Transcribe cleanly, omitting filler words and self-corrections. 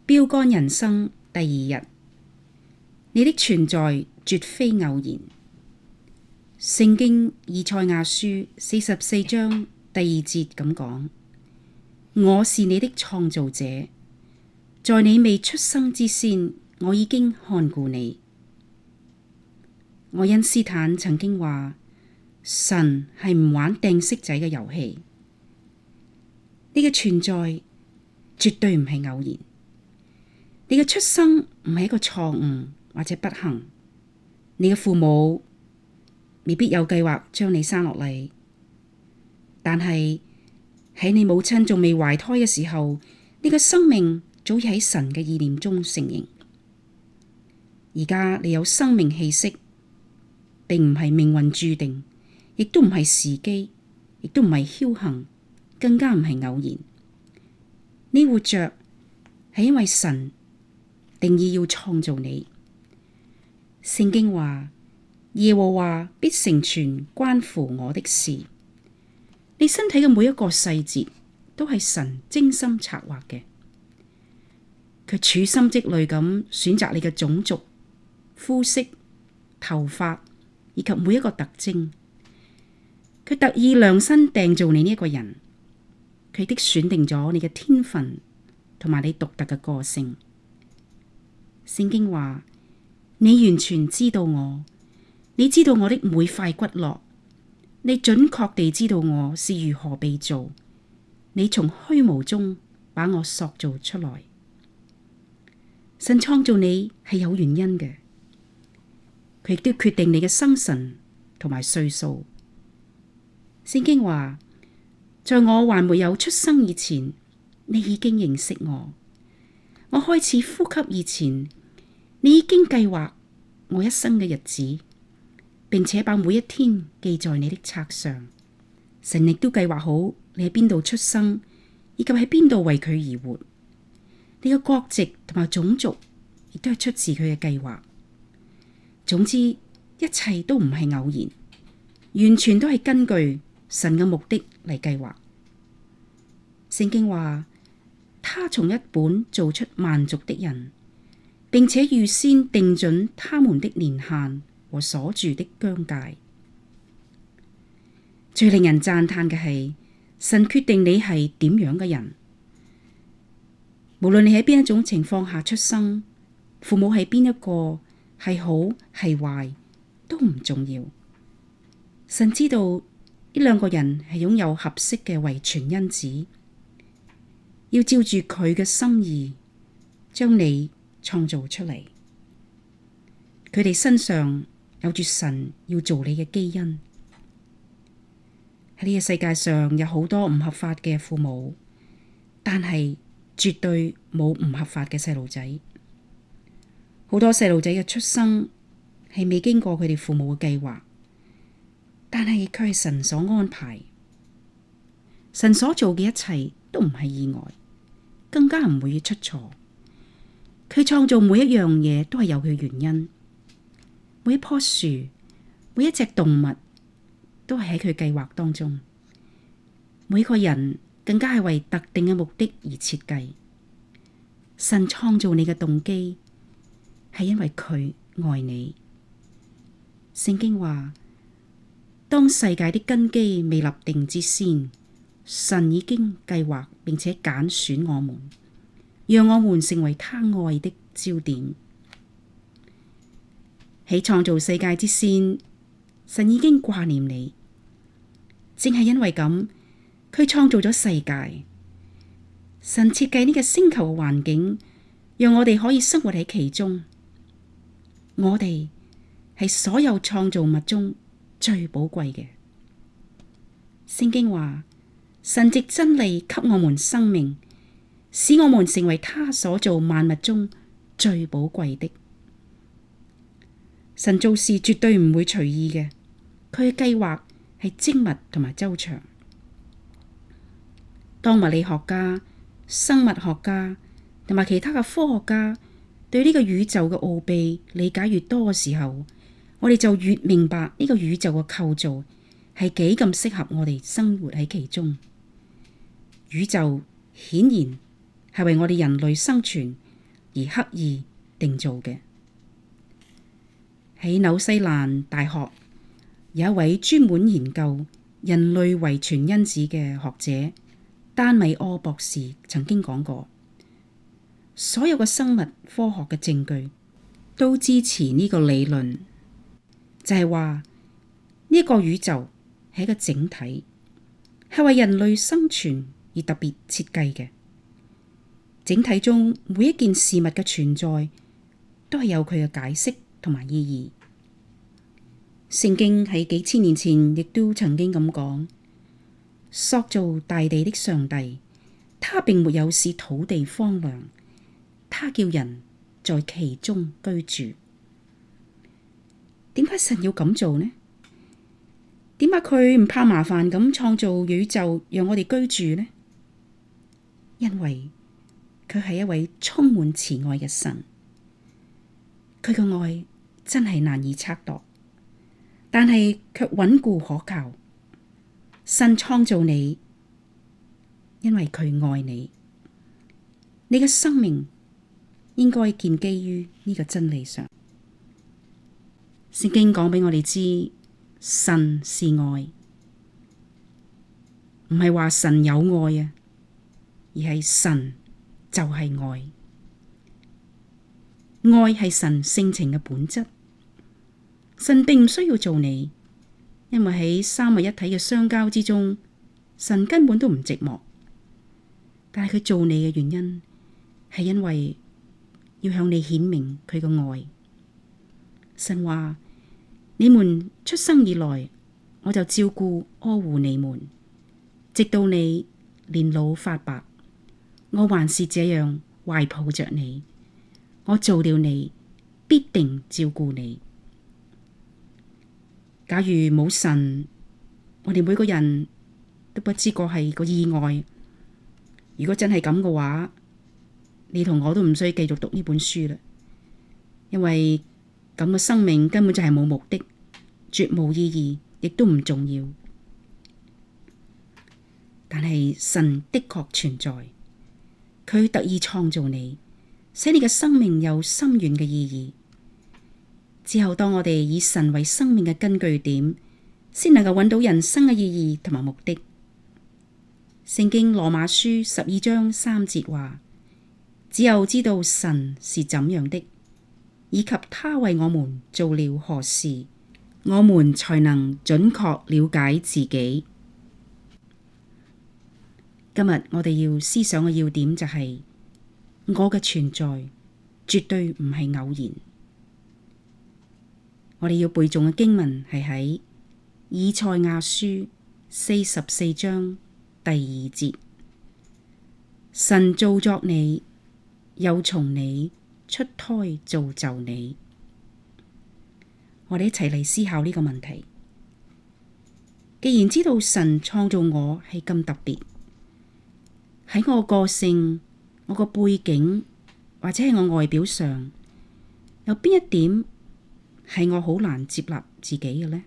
標竿人生第2日，你的存在絕非偶然。聖經以賽亞書44章第2節咁講：我是你的創造者，在你未出生之先，我已經看顧你。愛因斯坦曾經話：神係唔玩掟骰仔嘅遊戲。你嘅存在絕對唔係偶然。你嘅出生唔係一個錯誤或者不幸，你嘅父母未必有計劃將你生落嚟，但係喺你母親仲未懷胎嘅時候，你嘅生命早已喺神嘅意念中成形。而家你有生命氣息，並唔係命運注定，亦都唔係時機，亦都唔係僥倖，更加唔係偶然。你活着係因為神定意要創造你。聖經話：耶和華必成全關乎我的事。你身體嘅每一個細節都係神精心策劃嘅，佢處心積慮咁選擇你嘅種族、膚色、頭髮以及每一個特徵。佢特意量身訂造你呢一個人，佢的選定咗你嘅天分同埋你獨特嘅個性。聖經話：你完全知道我，你知道我的每塊骨骼，你準確地知道我是如何被造，你從虛無中把我塑造出來。神創造你係有原因嘅，佢亦都決定你嘅生辰同埋歲數。聖經話：在我還沒有出生以前，你已經認識我；我開始呼吸以前，你已經計劃我一生嘅日子，並且把每一天記在你的冊上。神亦都計劃好你喺邊度出生，以及喺邊度為佢而活。你嘅國籍同埋種族亦都係出自佢嘅計劃。總之，一切都唔係偶然，完全都係根據神嘅目的嚟計劃。聖經話：他從一本造出萬族的人，並且預先定準他們的年限和所住的疆界。最令人讚嘆嘅係，神決定你係點樣嘅人。無論你喺邊一種情況下出生，父母係邊一個，係好係壞，都唔重要。神知道呢兩個人係擁有合適嘅遺傳因子，要照住佢嘅心意將你創造出嚟。佢哋身上有住神要做你嘅基因。喺呢個世界上有好多唔合法嘅父母，但係絕對冇唔合法嘅細路仔。好多細路仔嘅出生係未經過佢哋父母嘅計劃，但係佢係神所安排。神所做嘅一切都唔係意外，更加唔會出錯。佢創造每一樣嘢都係有佢原因。每一棵樹，每一隻動物都係喺佢計劃當中。每個人更加係為特定嘅目的而設計。神創造你嘅動機係因為佢愛你。聖經話：當世界的根基未立定之先，神已經計劃並且揀選我們，讓我們成為他愛的焦點。喺創造世界之先，神已經掛念你。正係因為咁，佢創造咗世界。神設計呢個星球嘅環境，讓我哋可以生活喺其中。我哋係所有創造物中最寶貴嘅。聖經話：神藉真理給我們生命，使我們成為他所造萬物中最寶貴的。神做事絕對唔會隨意嘅，佢嘅計劃係精密同埋周詳。當物理學家、生物學家同埋其他嘅科學家對呢個宇宙嘅奧秘理解越多嘅時候，我哋就越明白呢個宇宙嘅構造係幾咁適合我哋生活喺其中。宇宙顯然係為我哋人類生存而刻意定做嘅。喺紐西蘭大學有一位專門研究人類遺傳因子嘅學者丹米柯博士曾經講過，所有嘅生物科學嘅證據都支持呢個理論，就係話呢個宇宙係一個整體，係為人類生存而特別設計嘅。整體中每一件事物嘅存在都係有佢嘅解釋同埋意義。聖經喺幾千年前亦都曾經咁講，塑造大地的上帝，他並沒有使土地荒涼，他叫人在其中居住。點解神要咁做呢？點解佢唔怕麻煩咁創造宇宙讓我哋居住呢？因為佢係一位充滿慈愛嘅神，佢嘅愛真係難以測度，但係卻穩固可靠。神創造你，因為佢愛你，你嘅生命應該建基於呢個真理上。聖經講俾我哋知，神是愛，唔係話神有愛啊，而係神就係愛。愛係神性情嘅本質。神並唔需要做你，因為喺三位一體嘅相交之中，神根本都唔寂寞。但係佢做你嘅原因，係因為要向你顯明佢嘅愛。神話，你們出生以來，我就照顧呵護你們，直到你年老髮白，我還是這樣懷抱着你。我造了你，必定照顧你。假如冇神，我哋每個人都不知個係個意外。如果真係咁嘅話，你同我都唔需要繼續讀呢本書啦，因為咁嘅生命根本就係冇目的，絕無意義，亦都唔重要。但係神的確存在，佢特意創造你，使你嘅生命有深遠嘅意義。之後當我哋以神為生命嘅根據點，先能夠揾到人生嘅意義同埋目的。聖經羅馬書12章3節話，只有知道神是怎樣的，以及他為我們做了何事，我們才能準確了解自己。今日我哋要思想嘅要點就係，我嘅存在絕對唔係偶然。我哋要背誦嘅經文係喺以賽亞書44章第2節，神造作你，又從你出胎造就你。我哋一齊嚟思考呢個問題。既然知道神創造我係咁特別，喺我個性、我個背景或者係我外表上，有邊一點係我好難接納自己嘅呢？